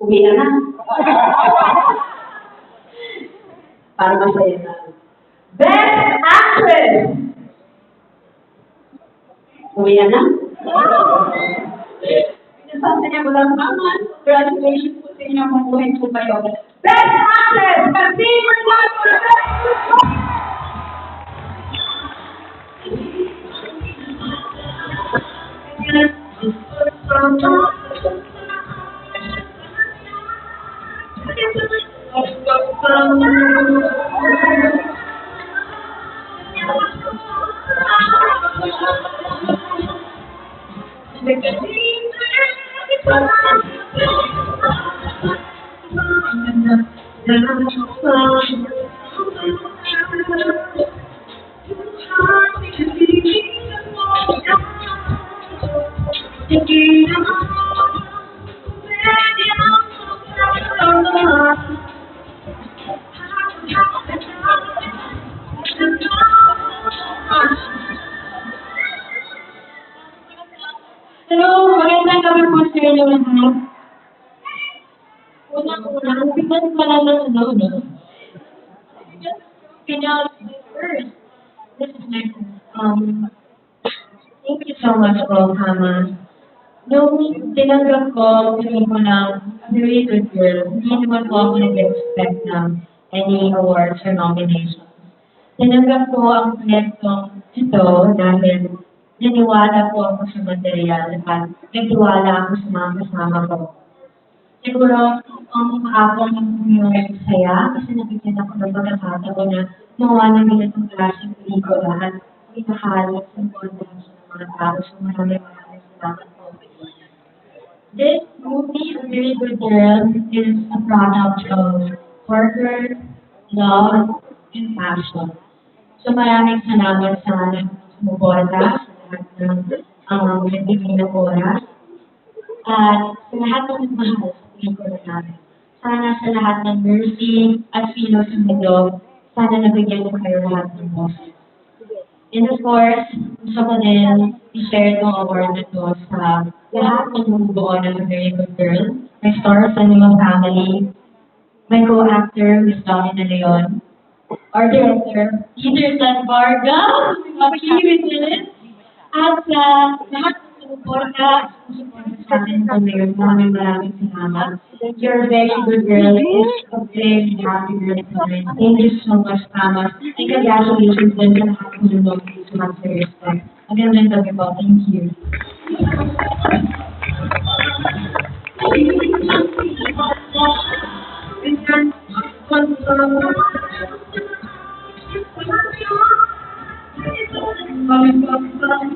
Uwi na na. Para masaya na. Best Actress! Uwi na na. Pinasabi niya ko lang naman. Congratulations po sa inyo kung buhay po kayo. Best Actress! Kasi hello, magandang gabi po sa inyo lahat. Unang-una, ang bigat pala ng no? First, this is my, thank you so much po, Hama. Nung tinanggap ko, sabihin ko ng a very good girl, hindi naman po ako nag-expect ng any awards or nominations. Tinanggap ko ang proyektong ito dahil naniwala po ako sa material at nagtiwala ako sa mga kasama ko. Siguro, ang maakong yung saya kasi nabigyan ako ng pagkakataon na mawa ng ganitong klaseng pelikula at ikahalit sa kontrasyon ng mga tao. So maraming salamat po. This movie, A Very Good Girl, is a product of hard work, love, and passion. So maraming salamat sa sumuporta, sa lahat ng nagbibigay ng oras, at sa lahat ng nagmahal sa pelikula namin. Sana sa lahat ng nursing at sinusunod, sana nabigyan ko kayo lahat ng boses. And of course, gusto ko din i-share itong award na ito sa lahat ng bumubuo ng A Very Good Girl, my stars sa Animal Family, my co-actor, Miss Domina Leon, our director, Peter San Varga, Makikinig, at sa lahat ng sumuporta, sa atin sa ngayon, maraming salamat. You're a very good girl, a very happy girl to me. Thank you so much, Thomas. And congratulations din sa lahat ng tulong sa mga respect. Magandang gabi po. Thank you. Thank you.